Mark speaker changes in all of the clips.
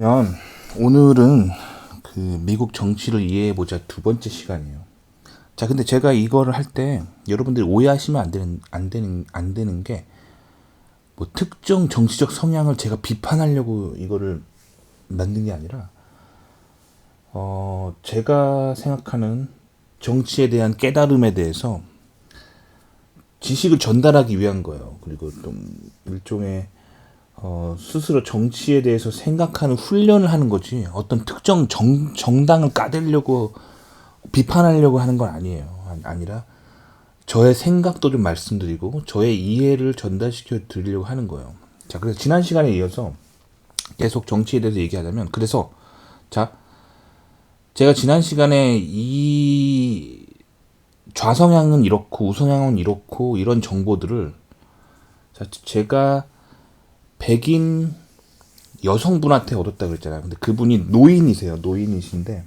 Speaker 1: 면 오늘은 그 미국 정치를 이해해보자 두 번째 시간이에요. 자, 근데 제가 이거를 할 때 여러분들이 오해하시면 안 되는 게 뭐 특정 정치적 성향을 제가 비판하려고 이거를 만든 게 아니라 제가 생각하는 정치에 대한 깨달음에 대해서 지식을 전달하기 위한 거예요. 그리고 좀 일종의 스스로 정치에 대해서 생각하는 훈련을 하는 거지 어떤 특정 정당을 까대려고 비판하려고 하는 건 아니에요. 아니라 저의 생각도 좀 말씀드리고 저의 이해를 전달시켜 드리려고 하는 거예요. 자, 그래서 지난 시간에 이어서 계속 정치에 대해서 얘기하자면, 그래서 자, 제가 지난 시간에 이 좌성향은 이렇고 우성향은 이렇고 이런 정보들을, 자, 제가 백인 여성분한테 얻었다 그랬잖아요. 근데 그분이 노인이세요. 노인이신데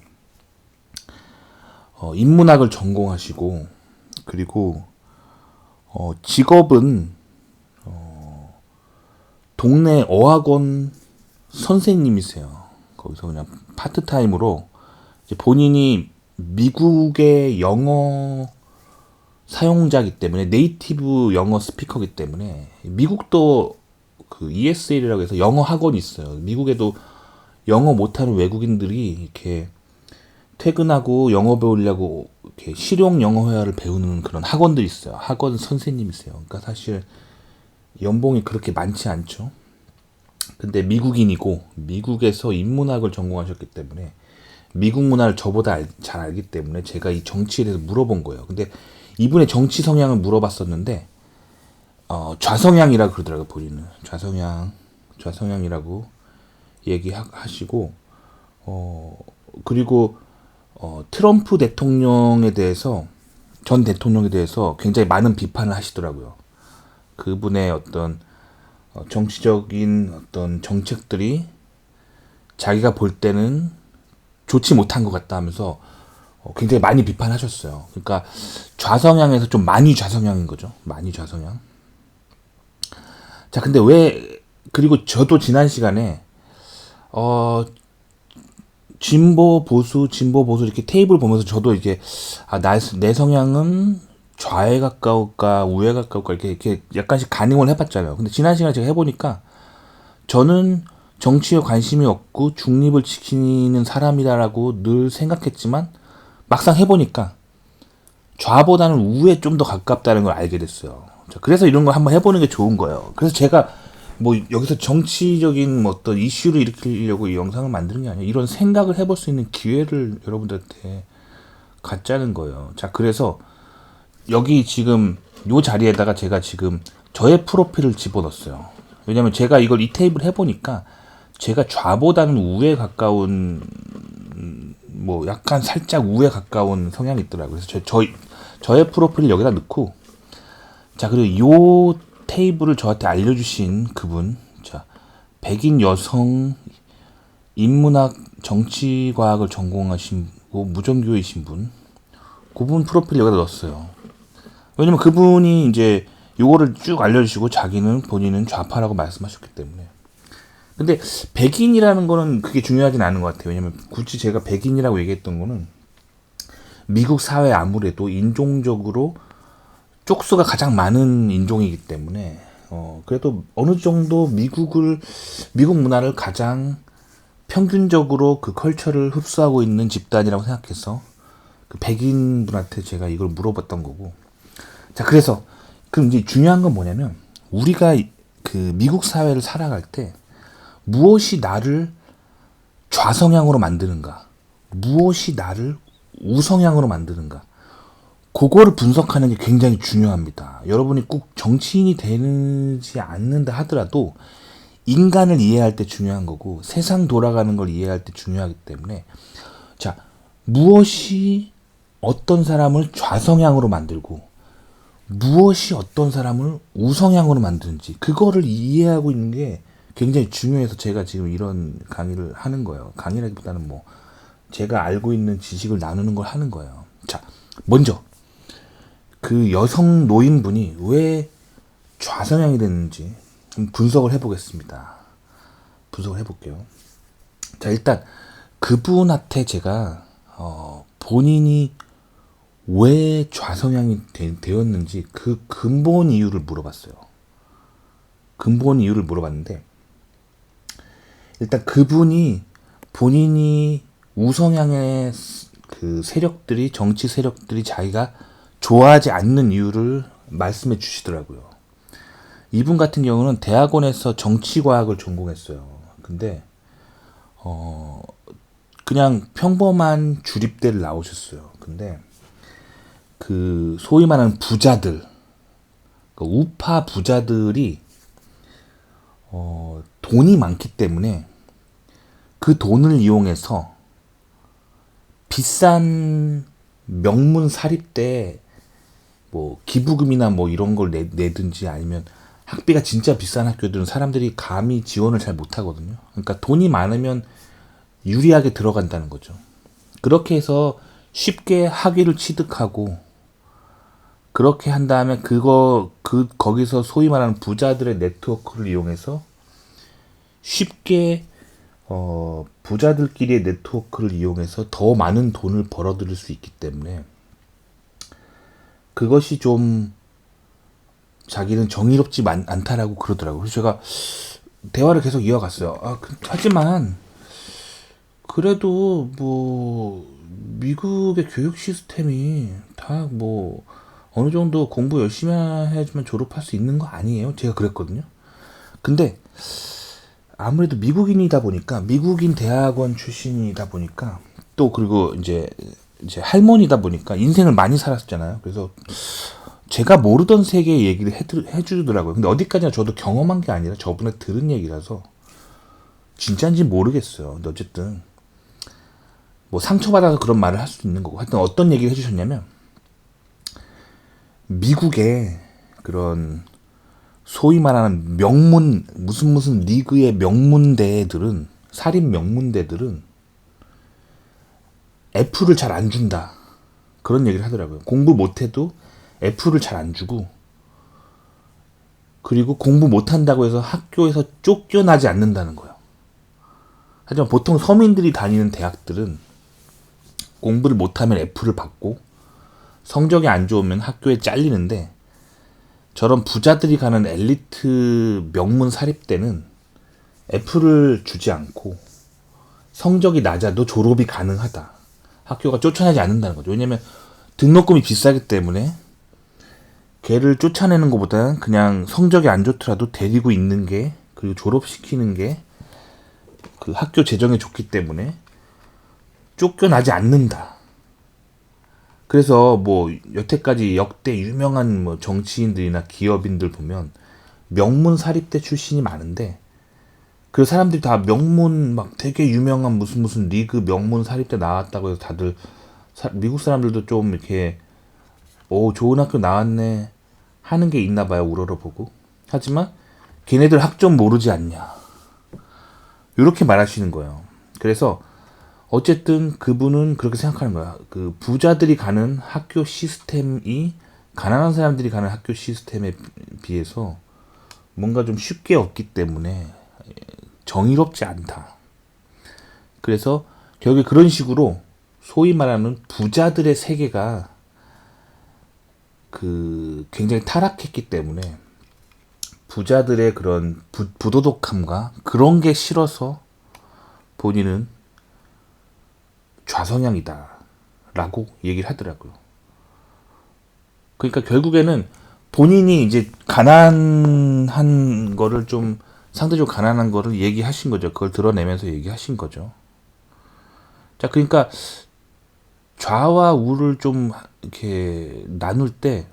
Speaker 1: 인문학을 전공하시고, 그리고 직업은 동네 어학원 선생님이세요. 거기서 그냥 파트타임으로 이제 본인이 미국의 영어 사용자이기 때문에, 네이티브 영어 스피커이기 때문에, 미국도 그 ESL이라고 해서 영어 학원이 있어요. 미국에도 영어 못하는 외국인들이 이렇게 퇴근하고 영어 배우려고 이렇게 실용 영어 회화를 배우는 그런 학원들이 있어요. 학원 선생님이세요. 그러니까 사실 연봉이 그렇게 많지 않죠. 근데 미국인이고 미국에서 인문학을 전공하셨기 때문에 미국 문화를 저보다 잘 알기 때문에 제가 이 정치에 대해서 물어본 거예요. 근데 이분의 정치 성향을 물어봤었는데 좌성향이라 그러더라고요. 본인은 좌성향이라고 얘기하시고, 그리고 트럼프 대통령에 대해서, 전 대통령에 대해서 굉장히 많은 비판을 하시더라고요. 그분의 어떤 정치적인 어떤 정책들이 자기가 볼 때는 좋지 못한 것 같다 하면서 굉장히 많이 비판하셨어요. 그러니까 좌성향에서 좀 많이 좌성향인 거죠. 많이 좌성향. 자, 근데 왜, 그리고 저도 지난 시간에 진보 보수 이렇게 테이블 보면서 저도 이게 내 성향은 좌에 가까울까 우에 가까울까 이렇게 약간씩 가늠을 해봤잖아요. 근데 지난 시간에 제가 해보니까 저는 정치에 관심이 없고 중립을 지키는 사람이다라고 늘 생각했지만 막상 해보니까 좌보다는 우에 좀 더 가깝다는 걸 알게 됐어요. 자, 그래서 이런 걸 한번 해보는 게 좋은 거예요. 그래서 제가 뭐 여기서 정치적인 뭐 어떤 이슈를 일으키려고 이 영상을 만드는 게 아니라 이런 생각을 해볼 수 있는 기회를 여러분들한테 갖자는 거예요. 자, 그래서 여기 지금 요 자리에다가 제가 지금 저의 프로필을 집어넣었어요. 왜냐면 제가 이걸 이 테이블 해보니까 제가 좌보다는 우에 가까운, 뭐 약간 살짝 우에 가까운 성향이 있더라고요. 그래서 저의 프로필을 여기다 넣고, 자, 그리고 요 테이블을 저한테 알려주신 그분, 자, 백인 여성 인문학 정치과학을 전공하시고 무전교이신 분, 그분 프로필 여기다 넣었어요. 왜냐면 그분이 이제 요거를 쭉 알려주시고 자기는 본인은 좌파라고 말씀하셨기 때문에. 근데 백인이라는 거는 그게 중요하진 않은 것 같아요. 왜냐면 굳이 제가 백인이라고 얘기했던 거는 미국 사회 아무래도 인종적으로 쪽수가 가장 많은 인종이기 때문에 그래도 어느 정도 미국 문화를 가장 평균적으로 그 컬처를 흡수하고 있는 집단이라고 생각해서 그 백인 분한테 제가 이걸 물어봤던 거고. 자, 그래서 그럼 이제 중요한 건 뭐냐면 우리가 그 미국 사회를 살아갈 때 무엇이 나를 좌성향으로 만드는가, 무엇이 나를 우성향으로 만드는가, 그거를 분석하는 게 굉장히 중요합니다. 여러분이 꼭 정치인이 되지 않는다 하더라도 인간을 이해할 때 중요한 거고 세상 돌아가는 걸 이해할 때 중요하기 때문에, 자, 무엇이 어떤 사람을 좌성향으로 만들고 무엇이 어떤 사람을 우성향으로 만드는지 그거를 이해하고 있는 게 굉장히 중요해서 제가 지금 이런 강의를 하는 거예요. 강의라기보다는 뭐 제가 알고 있는 지식을 나누는 걸 하는 거예요. 자, 먼저 그 여성 노인분이 왜 좌성향이 됐는지 좀 분석을 해보겠습니다. 분석을 해볼게요. 자, 일단 그분한테 제가 본인이 왜 좌성향이 되었는지 그 근본 이유를 물어봤어요. 근본 이유를 물어봤는데, 일단 그분이 본인이 우성향의 그 세력들이, 정치 세력들이 자기가 좋아하지 않는 이유를 말씀해 주시더라고요. 이분 같은 경우는 대학원에서 정치과학을 전공했어요. 근데 그냥 평범한 주립대를 나오셨어요. 근데 그 소위 말하는 부자들, 그 우파 부자들이 돈이 많기 때문에 그 돈을 이용해서 비싼 명문 사립대 뭐 기부금이나 뭐 이런 걸 내든지, 아니면 학비가 진짜 비싼 학교들은 사람들이 감히 지원을 잘 못하거든요. 그러니까 돈이 많으면 유리하게 들어간다는 거죠. 그렇게 해서 쉽게 학위를 취득하고, 그렇게 한 다음에 거기서 소위 말하는 부자들의 네트워크를 이용해서 쉽게 부자들끼리의 네트워크를 이용해서 더 많은 돈을 벌어들일 수 있기 때문에, 그것이 좀 자기는 정의롭지 않다라고 그러더라고요. 그래서 제가 대화를 계속 이어갔어요. 하지만 그래도 뭐 미국의 교육 시스템이 다 뭐 어느 정도 공부 열심히 해야지만 졸업할 수 있는 거 아니에요? 제가 그랬거든요. 근데 아무래도 미국인이다 보니까, 미국인 대학원 출신이다 보니까, 또 그리고 이제 할머니다 보니까 인생을 많이 살았잖아요. 그래서 제가 모르던 세계 얘기를 해주더라고요. 근데 어디까지나 저도 경험한 게 아니라 저분의 들은 얘기라서 진짜인지 모르겠어요. 근데 어쨌든 뭐 상처받아서 그런 말을 할 수도 있는 거고, 하여튼 어떤 얘기를 해주셨냐면, 미국의 그런 소위 말하는 무슨 리그의 명문대들은, 사립 명문대들은 F를 잘 안 준다, 그런 얘기를 하더라고요. 공부 못해도 F를 잘 안 주고, 그리고 공부 못한다고 해서 학교에서 쫓겨나지 않는다는 거예요. 하지만 보통 서민들이 다니는 대학들은 공부를 못하면 F를 받고 성적이 안 좋으면 학교에 잘리는데, 저런 부자들이 가는 엘리트 명문 사립대는 F를 주지 않고 성적이 낮아도 졸업이 가능하다, 학교가 쫓아내지 않는다는 거죠. 왜냐면 등록금이 비싸기 때문에 걔를 쫓아내는 것보다는 그냥 성적이 안 좋더라도 데리고 있는 게, 그리고 졸업시키는 게 그 학교 재정에 좋기 때문에 쫓겨나지 않는다. 그래서 뭐 여태까지 역대 유명한 뭐 정치인들이나 기업인들 보면 명문 사립대 출신이 많은데, 그 사람들이 다 명문 막 되게 유명한 무슨 리그 명문 사립대 나왔다고 해서 다들 미국 사람들도 좀 이렇게 좋은 학교 나왔네 하는 게 있나 봐요, 우러러보고. 하지만 걔네들 학 좀 모르지 않냐, 이렇게 말하시는 거예요. 그래서 어쨌든 그분은 그렇게 생각하는 거야. 그 부자들이 가는 학교 시스템이 가난한 사람들이 가는 학교 시스템에 비해서 뭔가 좀 쉽게 없기 때문에 정의롭지 않다. 그래서 결국에 그런 식으로 소위 말하는 부자들의 세계가 그 굉장히 타락했기 때문에, 부자들의 그런 부도덕함과 그런 게 싫어서 본인은 좌성향이다 라고 얘기를 하더라고요. 그러니까 결국에는 본인이 이제 가난한 거를, 좀 상대적으로 가난한 거를 얘기하신 거죠. 그걸 드러내면서 얘기하신 거죠. 자, 그러니까 좌와 우를 좀 이렇게 나눌 때,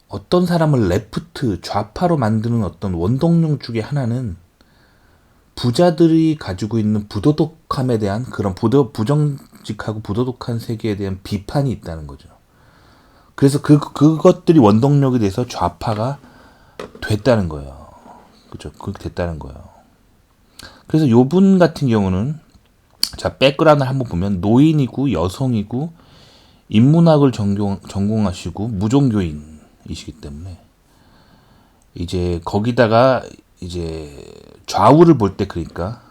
Speaker 1: 어떤 사람을 레프트, 좌파로 만드는 어떤 원동력 중에 하나는 부자들이 가지고 있는 부도덕함에 대한, 그런 부정직하고 부도덕한 세계에 대한 비판이 있다는 거죠. 그래서 그것들이 원동력이 돼서 좌파가 됐다는 거예요. 그죠? 그렇게 됐다는 거예요. 그래서 요분 같은 경우는, 자, 백그라운드를 한번 보면 노인이고 여성이고 인문학을 전공하시고 무종교인이시기 때문에, 이제 거기다가 이제 좌우를 볼 때, 그러니까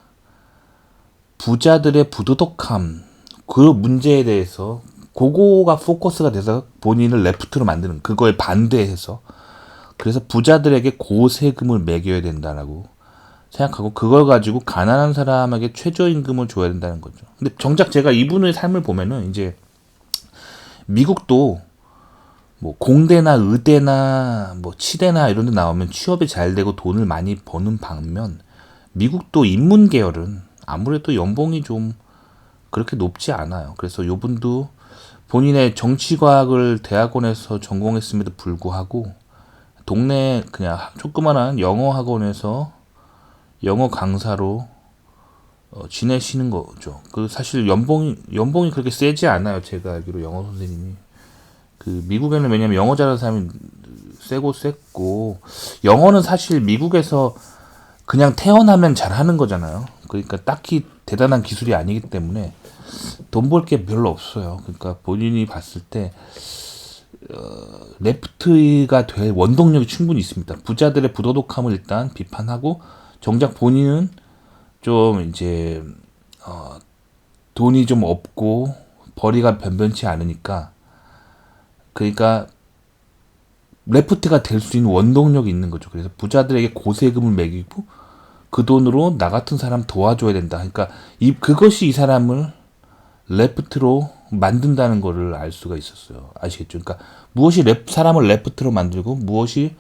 Speaker 1: 부자들의 부도덕함 그 문제에 대해서 그거가 포커스가 돼서 본인을 레프트로 만드는 그거에 반대해서 그래서 부자들에게 고세금을 매겨야 된다라고 생각하고 그걸 가지고 가난한 사람에게 최저임금을 줘야 된다는 거죠. 근데 정작 제가 이분의 삶을 보면은 이제 미국도 뭐 공대나 의대나 뭐 치대나 이런 데 나오면 취업이 잘 되고 돈을 많이 버는 반면 미국도 인문 계열은 아무래도 연봉이 좀 그렇게 높지 않아요. 그래서 요분도 본인의 정치과학을 대학원에서 전공했음에도 불구하고 동네 그냥 조그만한 영어 학원에서 영어 강사로 지내시는 거죠. 그 사실 연봉이 그렇게 세지 않아요. 제가 알기로 영어 선생님이 그 미국에는 왜냐면 영어 잘하는 사람이 세고 영어는 사실 미국에서 그냥 태어나면 잘하는 거잖아요. 그러니까 딱히 대단한 기술이 아니기 때문에 돈 벌 게 별로 없어요. 그러니까 본인이 봤을 때 레프트가 될 원동력이 충분히 있습니다. 부자들의 부도덕함을 일단 비판하고 정작 본인은 좀 이제 돈이 좀 없고 벌이가 변변치 않으니까 그러니까 레프트가 될 수 있는 원동력이 있는 거죠. 그래서 부자들에게 고세금을 매기고 그 돈으로 나 같은 사람 도와줘야 된다. 그러니까 그것이 이 사람을 레프트로 만든다는 거를 알 수가 있었어요. 아시겠죠? 그러니까 무엇이 사람을 레프트로 만들고 무엇이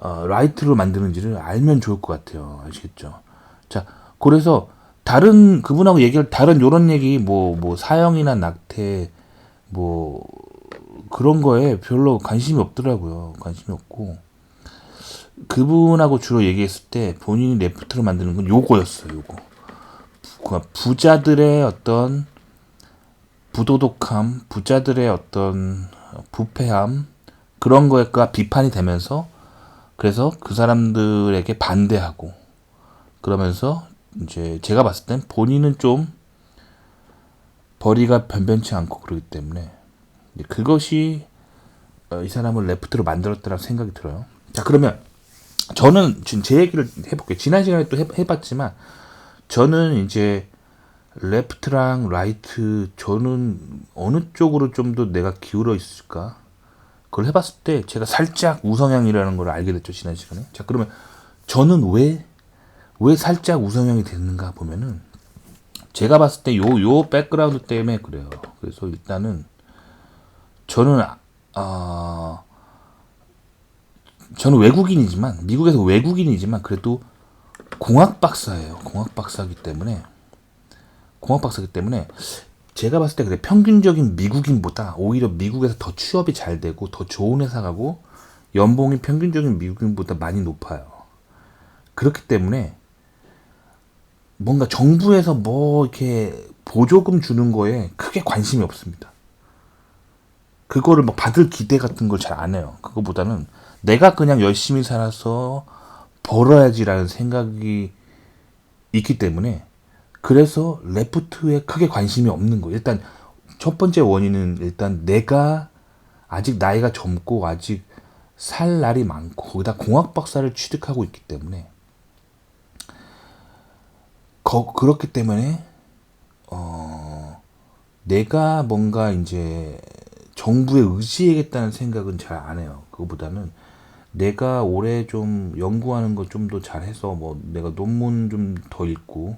Speaker 1: 라이트로 만드는지를 알면 좋을 것 같아요. 아시겠죠? 자, 그래서 다른 그분하고 얘기할 다른 요런 얘기 뭐 사형이나 낙태 뭐 그런 거에 별로 관심이 없더라고요. 관심이 없고 그분하고 주로 얘기했을 때 본인이 레프트로 만드는 건 요거였어요. 요거. 그러니까 부자들의 어떤 부도덕함, 부자들의 어떤 부패함 그런 거가 비판이 되면서 그래서 그 사람들에게 반대하고 그러면서 이제 제가 봤을 땐 본인은 좀 벌이가 변변치 않고 그러기 때문에 그것이 이 사람을 레프트로 만들었다라고 생각이 들어요. 자, 그러면 저는 지금 제 얘기를 해볼게요. 지난 시간에 또 해봤지만 저는 이제 레프트랑 라이트 저는 어느 쪽으로 좀 더 내가 기울어 있을까? 그걸 해봤을 때 제가 살짝 우성향이라는 걸 알게 됐죠. 지난 시간에. 자, 그러면 저는 왜 살짝 우성향이 됐는가 보면은 제가 봤을 때 요 백그라운드 때문에 그래요. 그래서 일단은 저는 저는 외국인이지만 미국에서 외국인이지만 그래도 공학 박사예요. 공학 박사기 때문에 제가 봤을 때 그래 평균적인 미국인보다 오히려 미국에서 더 취업이 잘 되고 더 좋은 회사 가고 연봉이 평균적인 미국인보다 많이 높아요. 그렇기 때문에 뭔가 정부에서 뭐 이렇게 보조금 주는 거에 크게 관심이 없습니다. 그거를 막 받을 기대 같은 걸 잘 안 해요. 그거보다는 내가 그냥 열심히 살아서 벌어야지라는 생각이 있기 때문에 그래서 레프트에 크게 관심이 없는 거예요. 일단 첫 번째 원인은 일단 내가 아직 나이가 젊고 아직 살 날이 많고 거기다 공학 박사를 취득하고 있기 때문에 그렇기 때문에 내가 뭔가 이제 정부에 의지해야겠다는 생각은 잘 안 해요. 그거보다는 내가 올해 좀 연구하는 거 좀 더 잘해서 뭐 내가 논문 좀 더 읽고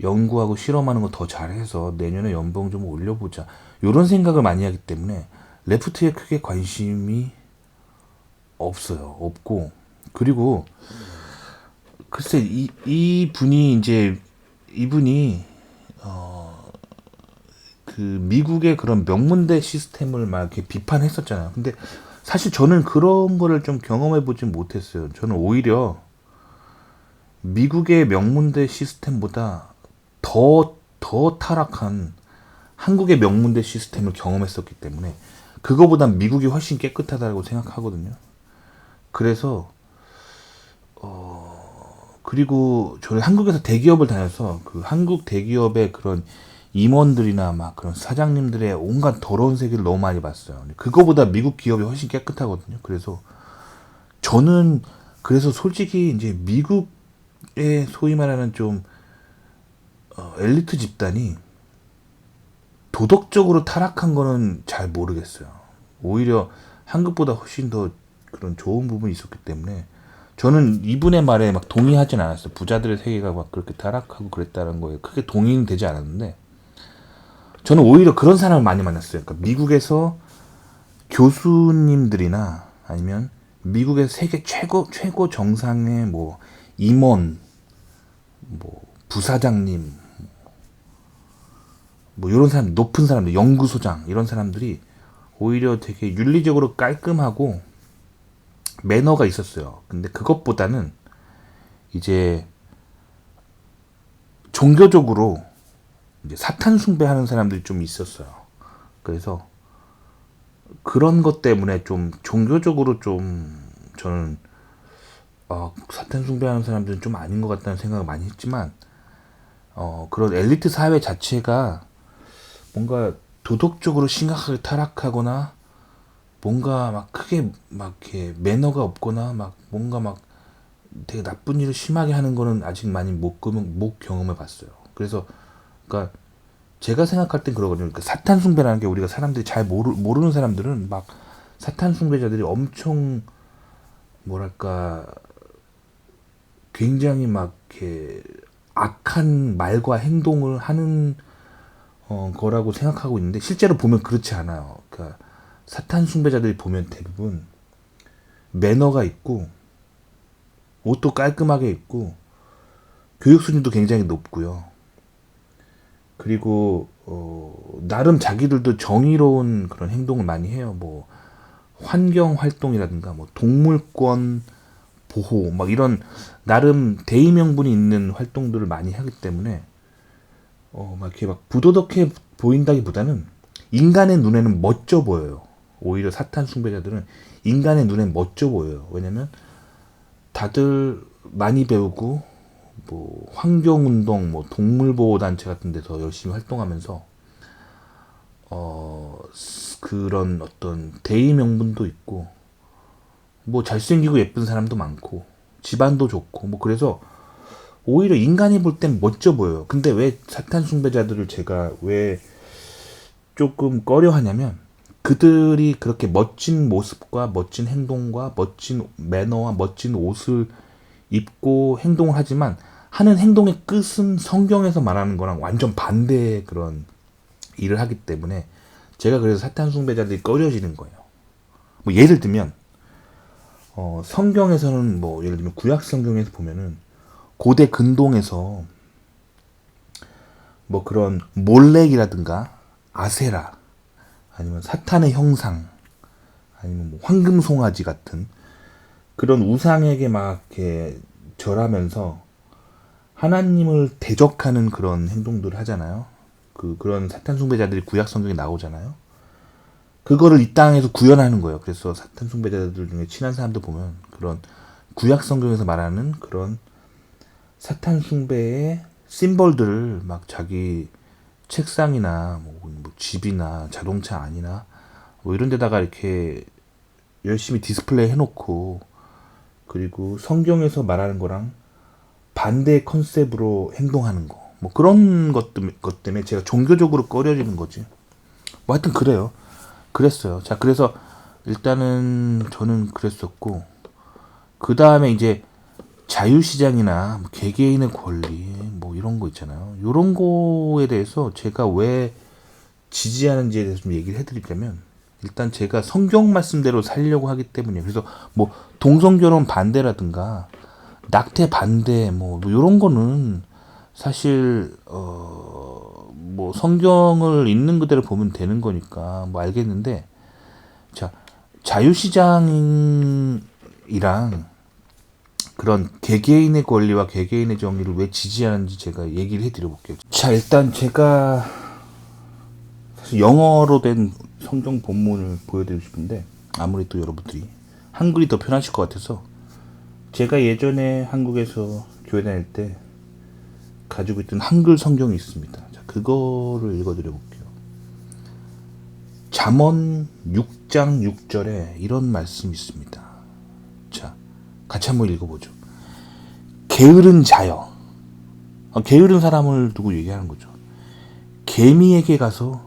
Speaker 1: 연구하고 실험하는 거 더 잘해서 내년에 연봉 좀 올려보자. 이런 생각을 많이 하기 때문에 레프트에 크게 관심이 없어요. 없고 그리고 글쎄 이분이 그 미국의 그런 명문대 시스템을 막 이렇게 비판했었잖아요. 근데 사실 저는 그런 거를 좀 경험해 보진 못했어요. 저는 오히려 미국의 명문대 시스템보다 더 타락한 한국의 명문대 시스템을 경험했었기 때문에 그거보단 미국이 훨씬 깨끗하다고 생각하거든요. 그래서 그리고 저는 한국에서 대기업을 다녀서 그 한국 대기업의 그런 임원들이나 막 그런 사장님들의 온갖 더러운 세계를 너무 많이 봤어요. 그거보다 미국 기업이 훨씬 깨끗하거든요. 그래서 저는 그래서 솔직히 이제 미국의 소위 말하는 좀 엘리트 집단이 도덕적으로 타락한 거는 잘 모르겠어요. 오히려 한국보다 훨씬 더 그런 좋은 부분이 있었기 때문에 저는 이분의 말에 막 동의하진 않았어요. 부자들의 세계가 막 그렇게 타락하고 그랬다는 거에 크게 동의는 되지 않았는데, 저는 오히려 그런 사람을 많이 만났어요. 그러니까 미국에서 교수님들이나 아니면 미국의 세계 최고 정상의 뭐 임원, 뭐 부사장님, 뭐 이런 사람, 높은 사람들, 연구소장, 이런 사람들이 오히려 되게 윤리적으로 깔끔하고 매너가 있었어요. 근데 그것보다는 이제 종교적으로 이제 사탄 숭배하는 사람들이 좀 있었어요. 그래서 그런 것 때문에 좀 종교적으로 좀 저는 사탄 숭배하는 사람들은 좀 아닌 것 같다는 생각을 많이 했지만, 그런 엘리트 사회 자체가 뭔가 도덕적으로 심각하게 타락하거나 뭔가 막 크게 막 이렇게 매너가 없거나 막 뭔가 막 되게 나쁜 일을 심하게 하는 거는 아직 많이 못 경험해 봤어요. 그래서 그러니까 제가 생각할 땐 그러거든요. 그러니까 사탄 숭배라는 게 우리가 사람들이 잘 모르는 사람들은 막 사탄 숭배자들이 엄청 뭐랄까 굉장히 막 이렇게 악한 말과 행동을 하는 거라고 생각하고 있는데, 실제로 보면 그렇지 않아요. 그러니까 사탄 숭배자들이 보면 대부분 매너가 있고 옷도 깔끔하게 입고 교육 수준도 굉장히 높고요. 그리고 나름 자기들도 정의로운 그런 행동을 많이 해요. 뭐 환경 활동이라든가 뭐 동물권 보호 막 이런 나름 대의 명분이 있는 활동들을 많이 하기 때문에 막 이렇게 막 부도덕해 보인다기보다는 인간의 눈에는 멋져 보여요. 오히려 사탄 숭배자들은 인간의 눈엔 멋져 보여요. 왜냐면 다들 많이 배우고 뭐 환경운동, 뭐 동물보호단체 같은 데서 열심히 활동하면서 그런 어떤 대의 명분도 있고 뭐 잘생기고 예쁜 사람도 많고 집안도 좋고 뭐 그래서 오히려 인간이 볼 땐 멋져 보여요. 근데 왜 사탄 숭배자들을 제가 왜 조금 꺼려 하냐면, 그들이 그렇게 멋진 모습과 멋진 행동과 멋진 매너와 멋진 옷을 입고 행동을 하지만 하는 행동의 끝은 성경에서 말하는 거랑 완전 반대의 그런 일을 하기 때문에 제가 그래서 사탄 숭배자들이 꺼려지는 거예요. 뭐 예를 들면 성경에서는 뭐 예를 들면 구약 성경에서 보면은 고대 근동에서 뭐 그런 몰렉이라든가 아세라 아니면 사탄의 형상 아니면 뭐 황금송아지 같은 그런 우상에게 막 이렇게 절하면서 하나님을 대적하는 그런 행동들을 하잖아요. 그런 사탄 숭배자들이 구약 성경에 나오잖아요. 그거를 이 땅에서 구현하는 거예요. 그래서 사탄 숭배자들 중에 친한 사람들 보면 그런 구약 성경에서 말하는 그런 사탄 숭배의 심벌들을 막 자기 책상이나 뭐 집이나 자동차 안이나 뭐 이런 데다가 이렇게 열심히 디스플레이 해놓고, 그리고 성경에서 말하는 거랑 반대 컨셉으로 행동하는 거, 뭐 그런 것 때문에 제가 종교적으로 꺼려지는 거지. 뭐 하여튼 그랬어요. 자, 그래서 일단은 저는 그랬었고, 그 다음에 이제 자유시장이나 뭐 개개인의 권리 뭐 이런 거 있잖아요. 이런 거에 대해서 제가 왜 지지하는지에 대해서 좀 얘기를 해드리자면, 일단 제가 성경 말씀대로 살려고 하기 때문이에요. 그래서 뭐 동성결혼 반대라든가 낙태 반대 뭐 이런 거는 사실 뭐 성경을 있는 그대로 보면 되는 거니까 뭐 알겠는데, 자, 자유시장이랑 그런 개개인의 권리와 개개인의 정의를 왜 지지하는지 제가 얘기를 해드려 볼게요. 자, 일단 제가 사실 영어로 된 성경 본문을 보여드리고 싶은데, 아무리 또 여러분들이 한글이 더 편하실 것 같아서 제가 예전에 한국에서 교회 다닐 때 가지고 있던 한글 성경이 있습니다. 자, 그거를 읽어드려 볼게요. 잠언 6장 6절에 이런 말씀이 있습니다. 자, 같이 한번 읽어보죠. 게으른 자여, 게으른 사람을 두고 얘기하는 거죠. 개미에게 가서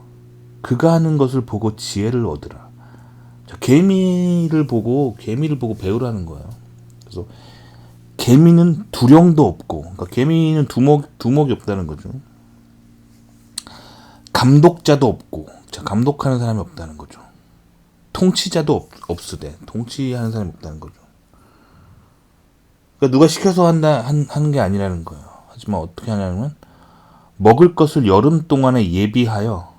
Speaker 1: 그가 하는 것을 보고 지혜를 얻으라. 자, 개미를 보고 배우라는 거예요. 그래서 개미는 두령도 없고, 그러니까 개미는 두목이 없다는 거죠. 감독자도 없고, 자, 감독하는 사람이 없다는 거죠. 통치자도 없으되, 통치하는 사람이 없다는 거죠. 그러니까 누가 시켜서 하는 게 아니라는 거예요. 하지만 어떻게 하냐면, 먹을 것을 여름 동안에 예비하여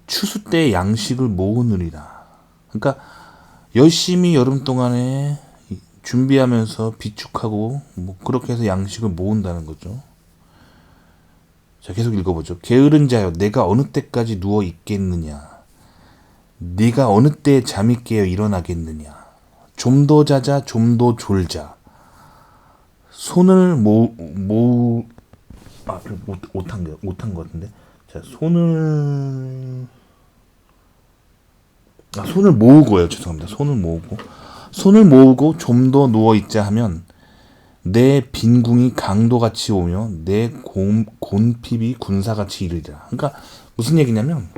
Speaker 1: 추수 때 양식을 모으느니라. 그러니까 열심히 여름 동안에 준비하면서 비축하고 뭐 그렇게 해서 양식을 모은다는 거죠. 자, 계속 읽어보죠. 게으른 자여, 내가 어느 때까지 누워 있겠느냐? 네가 어느 때에 잠이 깨어 일어나겠느냐? 좀 더 자자, 좀 더 졸자. 손을 못한 것 같은데. 자, 손을 모으고요. 죄송합니다. 손을 모으고 좀 더 누워 있자 하면 내 빈궁이 강도같이 오며 내 곤핍이 군사같이 이르리라. 그러니까 무슨 얘기냐면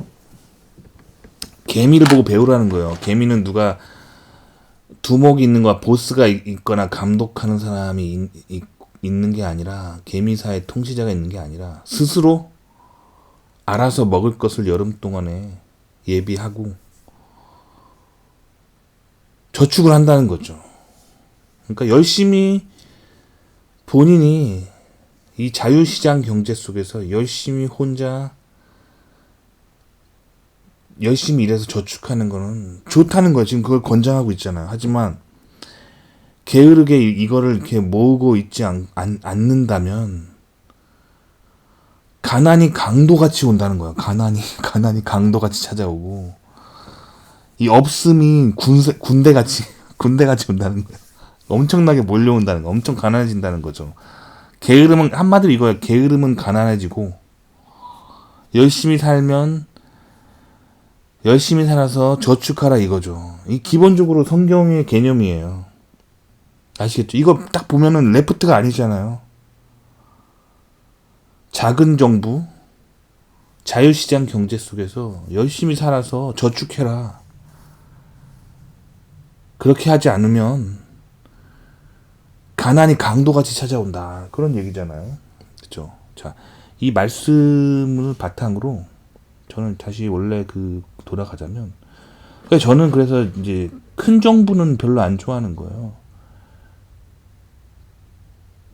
Speaker 1: 개미를 보고 배우라는 거예요. 개미는 누가 두목이 있는 거야, 보스가 있거나 감독하는 사람이 있는 게 아니라, 개미사의 통치자가 있는 게 아니라 스스로 알아서 먹을 것을 여름 동안에 예비하고 저축을 한다는 거죠. 그러니까 열심히 본인이 이 자유시장 경제 속에서 열심히 혼자 열심히 일해서 저축하는 거는 좋다는 거예요. 지금 그걸 권장하고 있잖아요. 하지만 게으르게 이거를 이렇게 모으고 있지 않는다면 가난이 강도같이 온다는 거예요. 가난이 강도같이 찾아오고 이 없음이 군대같이 온다는 거예요. 엄청나게 몰려온다는 거, 엄청 가난해진다는 거죠. 게으름은 한마디로 이거예요. 게으름은 가난해지고 열심히 살아서 저축하라 이거죠. 이 기본적으로 성경의 개념이에요. 아시겠죠? 이거 딱 보면은 레프트가 아니잖아요. 작은 정부, 자유시장 경제 속에서 열심히 살아서 저축해라. 그렇게 하지 않으면 가난이 강도같이 찾아온다. 그런 얘기잖아요. 그렇죠? 자, 이 말씀을 바탕으로 저는 다시 원래 돌아가자면, 저는 그래서 이제 큰 정부는 별로 안 좋아하는 거예요.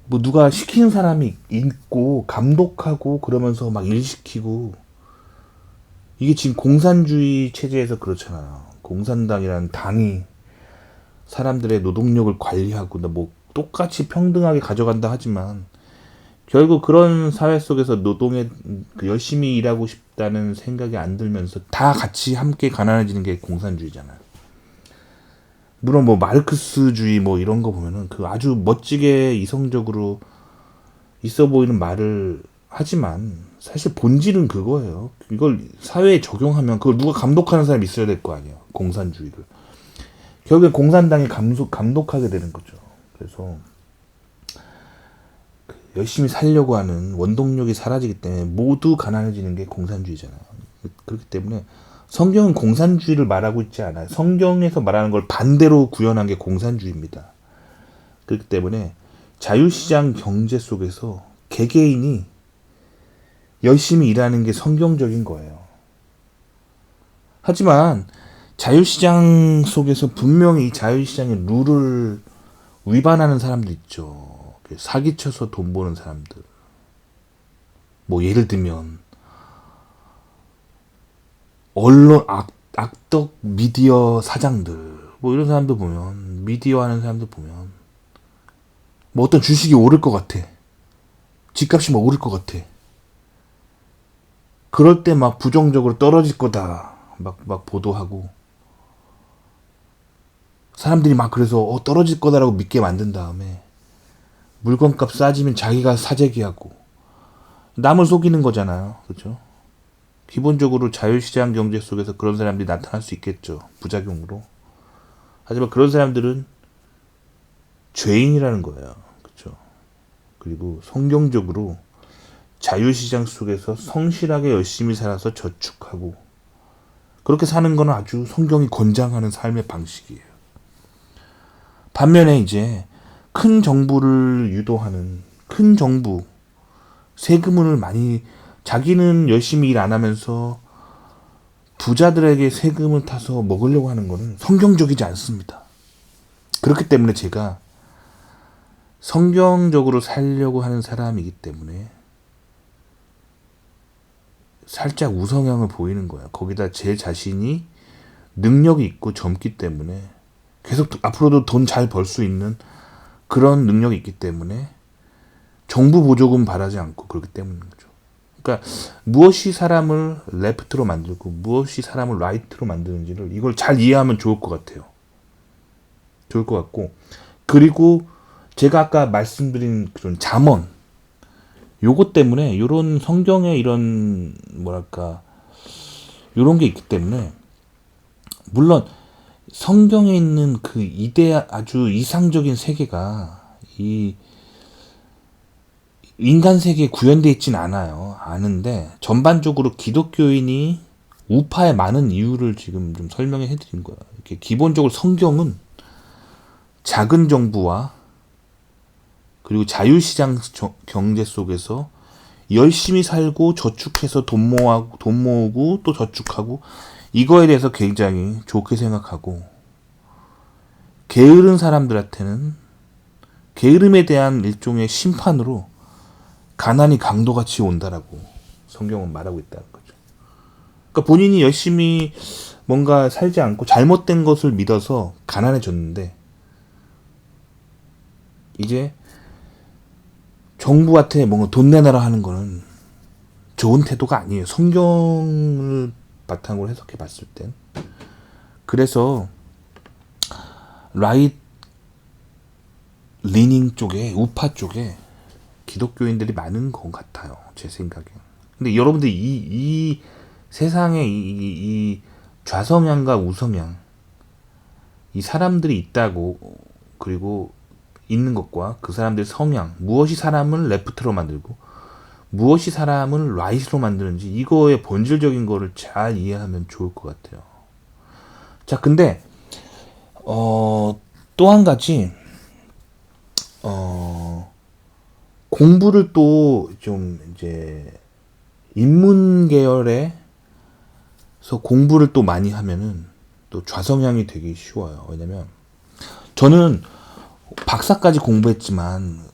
Speaker 1: 뭐 누가 시키는 사람이 있고 감독하고 그러면서 막 일 시키고, 이게 지금 공산주의 체제에서 그렇잖아요. 공산당이라는 당이 사람들의 노동력을 관리하고 뭐 똑같이 평등하게 가져간다 하지만 결국 그런 사회 속에서 노동에 열심히 일하고 싶다는 생각이 안 들면서 다 같이 함께 가난해지는 게 공산주의잖아요. 물론 뭐 마르크스주의 뭐 이런 거 보면은 아주 멋지게 이성적으로 있어 보이는 말을 하지만 사실 본질은 그거예요. 이걸 사회에 적용하면 그걸 누가 감독하는 사람이 있어야 될 거 아니에요. 공산주의를. 결국엔 공산당이 감독하게 되는 거죠. 그래서 열심히 살려고 하는 원동력이 사라지기 때문에 모두 가난해지는 게 공산주의잖아요. 그렇기 때문에 성경은 공산주의를 말하고 있지 않아요. 성경에서 말하는 걸 반대로 구현한 게 공산주의입니다. 그렇기 때문에 자유시장 경제 속에서 개개인이 열심히 일하는 게 성경적인 거예요. 하지만 자유시장 속에서 분명히 자유시장의 룰을 위반하는 사람들 있죠. 사기쳐서 돈 버는 사람들. 뭐 예를 들면 언론 악덕 미디어 사장들, 뭐 이런 사람들 보면, 미디어 하는 사람들 보면 뭐 어떤 주식이 오를 것 같아. 집값이 막 오를 것 같아. 그럴 때 막 부정적으로 떨어질 거다 막 보도하고, 사람들이 막 그래서 떨어질 거다라고 믿게 만든 다음에 물건값 싸지면 자기가 사재기하고 남을 속이는 거잖아요. 그렇죠? 기본적으로 자유시장 경제 속에서 그런 사람들이 나타날 수 있겠죠. 부작용으로. 하지만 그런 사람들은 죄인이라는 거예요. 그렇죠? 그리고 성경적으로 자유시장 속에서 성실하게 열심히 살아서 저축하고 그렇게 사는 건 아주 성경이 권장하는 삶의 방식이에요. 반면에 이제 큰 정부를 유도하는 큰 정부, 세금을 많이 자기는 열심히 일 안 하면서 부자들에게 세금을 타서 먹으려고 하는 것은 성경적이지 않습니다. 그렇기 때문에 제가 성경적으로 살려고 하는 사람이기 때문에 살짝 우성향을 보이는 거야. 거기다 제 자신이 능력이 있고 젊기 때문에 계속 앞으로도 돈 잘 벌 수 있는 그런 능력이 있기 때문에 정부 보조금 바라지 않고 그렇기 때문인 거죠. 그러니까 무엇이 사람을 레프트로 만들고 무엇이 사람을 라이트로 만드는지를 이걸 잘 이해하면 좋을 것 같아요. 좋을 것 같고, 그리고 제가 아까 말씀드린 그런 잠언 요것 때문에 요런 성경에 이런 뭐랄까 요런 게 있기 때문에 물론 성경에 있는 그 아주 이상적인 세계가 이 인간 세계에 구현되어 있진 않아요. 아는데 전반적으로 기독교인이 우파에 많은 이유를 지금 좀 설명해 드린 거예요. 이렇게 기본적으로 성경은 작은 정부와 그리고 자유시장 경제 속에서 열심히 살고 저축해서 돈 모으고 또 저축하고 이거에 대해서 굉장히 좋게 생각하고, 게으른 사람들한테는 게으름에 대한 일종의 심판으로 가난이 강도같이 온다라고 성경은 말하고 있다는 거죠. 그러니까 본인이 열심히 뭔가 살지 않고 잘못된 것을 믿어서 가난해졌는데 이제 정부한테 뭔가 돈 내놔라 하는 거는 좋은 태도가 아니에요. 성경을 바탕으로 해석해 봤을 땐. 그래서 라이트 리닝 쪽에 우파 쪽에 기독교인들이 많은 것 같아요. 제 생각에. 근데 여러분들 이 세상에 이 좌성향과 우성향 이 사람들이 있다고, 그리고 있는 것과 그 사람들의 성향, 무엇이 사람을 레프트로 만들고 무엇이 사람을 라이트로 만드는지 이거의 본질적인 거를 잘 이해하면 좋을 것 같아요. 자, 근데 또 한 가지 공부를 또 좀 이제 인문 계열에서 공부를 또 많이 하면은 또 좌성향이 되기 쉬워요. 왜냐면 저는 박사까지 공부했지만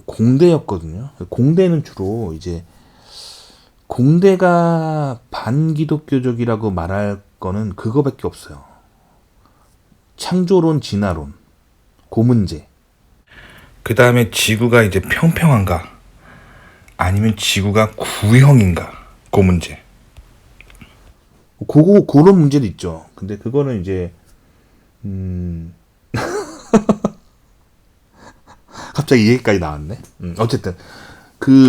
Speaker 1: 공대였거든요. 공대는 주로 이제 공대가 반기독교적이라고 말할 거는 그거밖에 없어요. 창조론, 진화론, 고문제. 그 다음에 지구가 이제 평평한가 아니면 지구가 구형인가, 고문제. 그런 문제도 있죠. 근데 그거는 이제 갑자기 이 얘기까지 나왔네. 어쨌든 그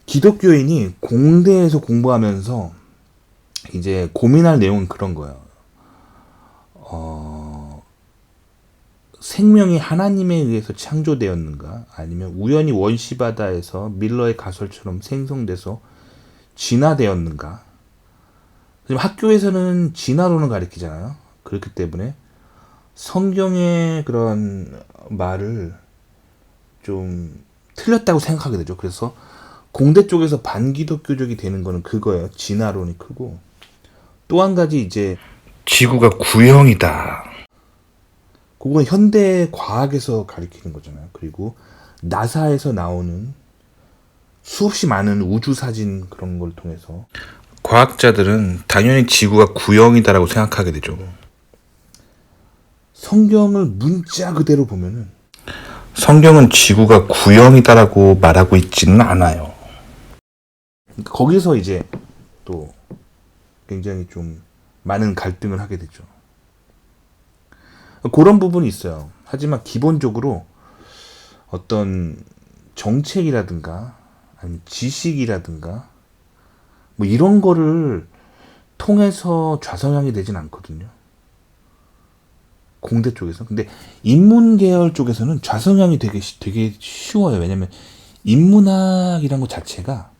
Speaker 1: 기독교인이 공대에서 공부하면서 이제 고민할 내용은 그런 거예요. 생명이 하나님에 의해서 창조되었는가, 아니면 우연히 원시바다에서 밀러의 가설처럼 생성돼서 진화되었는가. 학교에서는 진화론을 가르치잖아요. 그렇기 때문에 성경의 그런 말을 좀 틀렸다고 생각하게 되죠. 그래서 공대 쪽에서 반기독교적이 되는 거는 그거예요. 진화론이 크고, 또 한 가지 이제 지구가 구형이다. 그건 현대 과학에서 가리키는 거잖아요. 그리고 나사에서 나오는 수없이 많은 우주 사진 그런 걸 통해서 과학자들은 당연히 지구가 구형이다라고 생각하게 되죠. 성경을 문자 그대로 보면은 성경은 지구가 구형이다라고 말하고 있지는 않아요. 거기서 이제 또 굉장히 좀 많은 갈등을 하게 되죠. 그런 부분이 있어요. 하지만 기본적으로 어떤 정책이라든가 아니면 지식이라든가 뭐 이런 거를 통해서 좌성향이 되진 않거든요. 공대 쪽에서. 근데 인문 계열 쪽에서는 좌성향이 되게 쉬워요. 왜냐면 인문학이란 것 자체가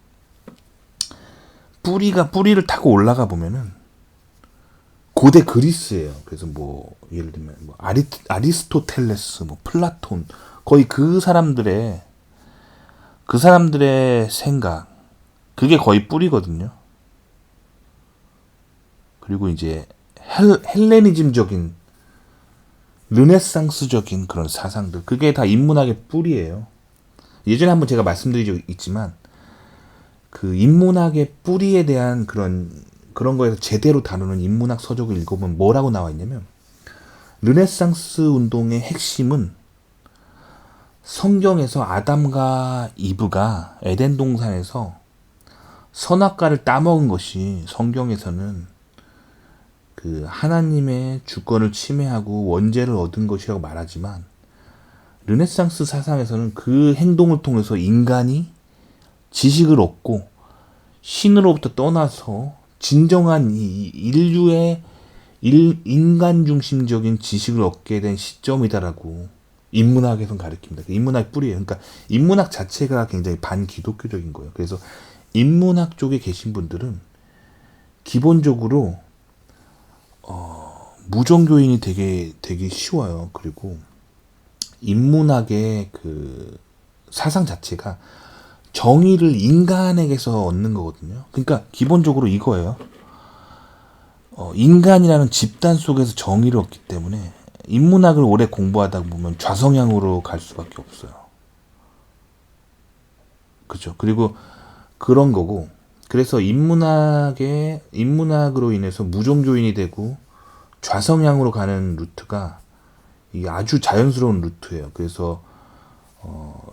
Speaker 1: 뿌리를 타고 올라가 보면은 고대 그리스예요. 그래서 뭐 예를 들면 뭐 아리스토텔레스, 뭐 플라톤, 거의 그 사람들의 생각, 그게 거의 뿌리거든요. 그리고 이제 헬레니즘적인, 르네상스적인 그런 사상들, 그게 다 인문학의 뿌리예요. 예전에 한번 제가 말씀드린 적 있지만 그 인문학의 뿌리에 대한 그런 거에서 제대로 다루는 인문학 서적을 읽어보면 뭐라고 나와 있냐면, 르네상스 운동의 핵심은 성경에서 아담과 이브가 에덴 동산에서 선악과를 따먹은 것이 성경에서는 그 하나님의 주권을 침해하고 원죄를 얻은 것이라고 말하지만, 르네상스 사상에서는 그 행동을 통해서 인간이 지식을 얻고 신으로부터 떠나서 진정한 인류의 인간 중심적인 지식을 얻게 된 시점이다라고 인문학에서는 가르칩니다. 인문학 뿌리예요. 그러니까 인문학 자체가 굉장히 반기독교적인 거예요. 그래서 인문학 쪽에 계신 분들은 기본적으로 무종교인이 되게 쉬워요. 그리고 인문학의 그 사상 자체가 정의를 인간에게서 얻는 거거든요. 그러니까 기본적으로 이거예요. 인간이라는 집단 속에서 정의를 얻기 때문에 인문학을 오래 공부하다 보면 좌성향으로 갈 수밖에 없어요. 그죠? 그리고 그런 거고, 그래서 인문학으로 인해서 무종교인이 되고 좌성향으로 가는 루트가 이게 아주 자연스러운 루트예요. 그래서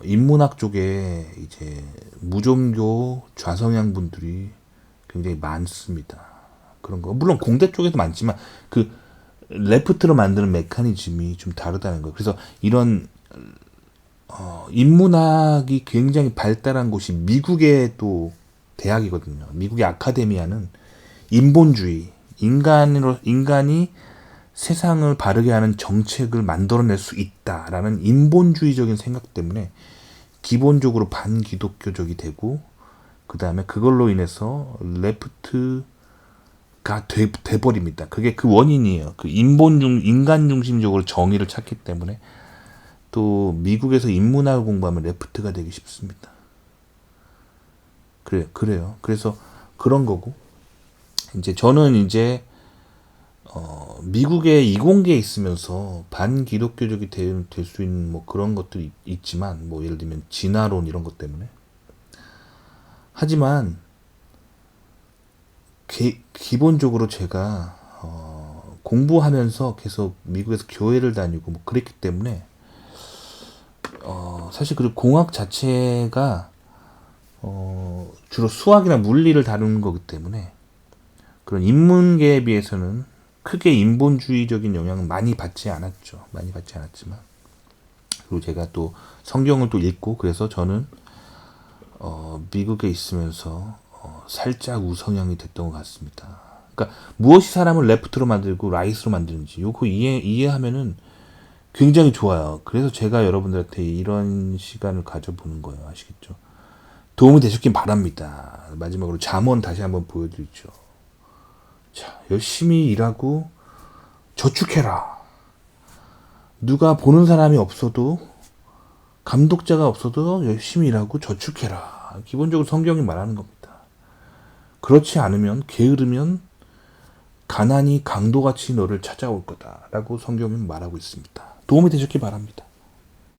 Speaker 1: 인문학 쪽에 이제 무종교 좌성향 분들이 굉장히 많습니다. 그런 거. 물론 공대 쪽에도 많지만 그 레프트로 만드는 메커니즘이 좀 다르다는 거. 그래서 이런 인문학이 굉장히 발달한 곳이 미국의 또 대학이거든요. 미국의 아카데미아는 인본주의, 인간이 세상을 바르게 하는 정책을 만들어낼 수 있다라는 인본주의적인 생각 때문에 기본적으로 반기독교적이 되고, 그 다음에 그걸로 인해서 레프트가 돼버립니다. 그게 그 원인이에요. 그 인간 중심적으로 정의를 찾기 때문에 또 미국에서 인문학을 공부하면 레프트가 되기 쉽습니다. 그래요. 그래서 그런 거고, 이제 저는 이제 미국의 이공계에 있으면서 반기독교적이 될 수 있는 뭐 그런 것도 있지만, 뭐 예를 들면 진화론 이런 것 때문에. 하지만 기본적으로 제가 공부하면서 계속 미국에서 교회를 다니고 뭐 그랬기 때문에 사실 그 공학 자체가 주로 수학이나 물리를 다루는 거기 때문에 그런 인문계에 비해서는 크게 인본주의적인 영향은 많이 받지 않았지만, 그리고 제가 또 성경을 또 읽고, 그래서 저는 미국에 있으면서 살짝 우성향이 됐던 것 같습니다. 그러니까 무엇이 사람을 레프트로 만들고 라이트로 만드는지 요거 이해하면은 굉장히 좋아요. 그래서 제가 여러분들한테 이런 시간을 가져보는 거예요. 아시겠죠? 도움이 되셨긴 바랍니다. 마지막으로 잠언 다시 한번 보여드리죠. 자, 열심히 일하고 저축해라. 누가 보는 사람이 없어도, 감독자가 없어도 열심히 일하고 저축해라. 기본적으로 성경이 말하는 겁니다. 그렇지 않으면, 게으르면 가난이 강도같이 너를 찾아올 거다 라고 성경은 말하고 있습니다. 도움이 되셨기 바랍니다.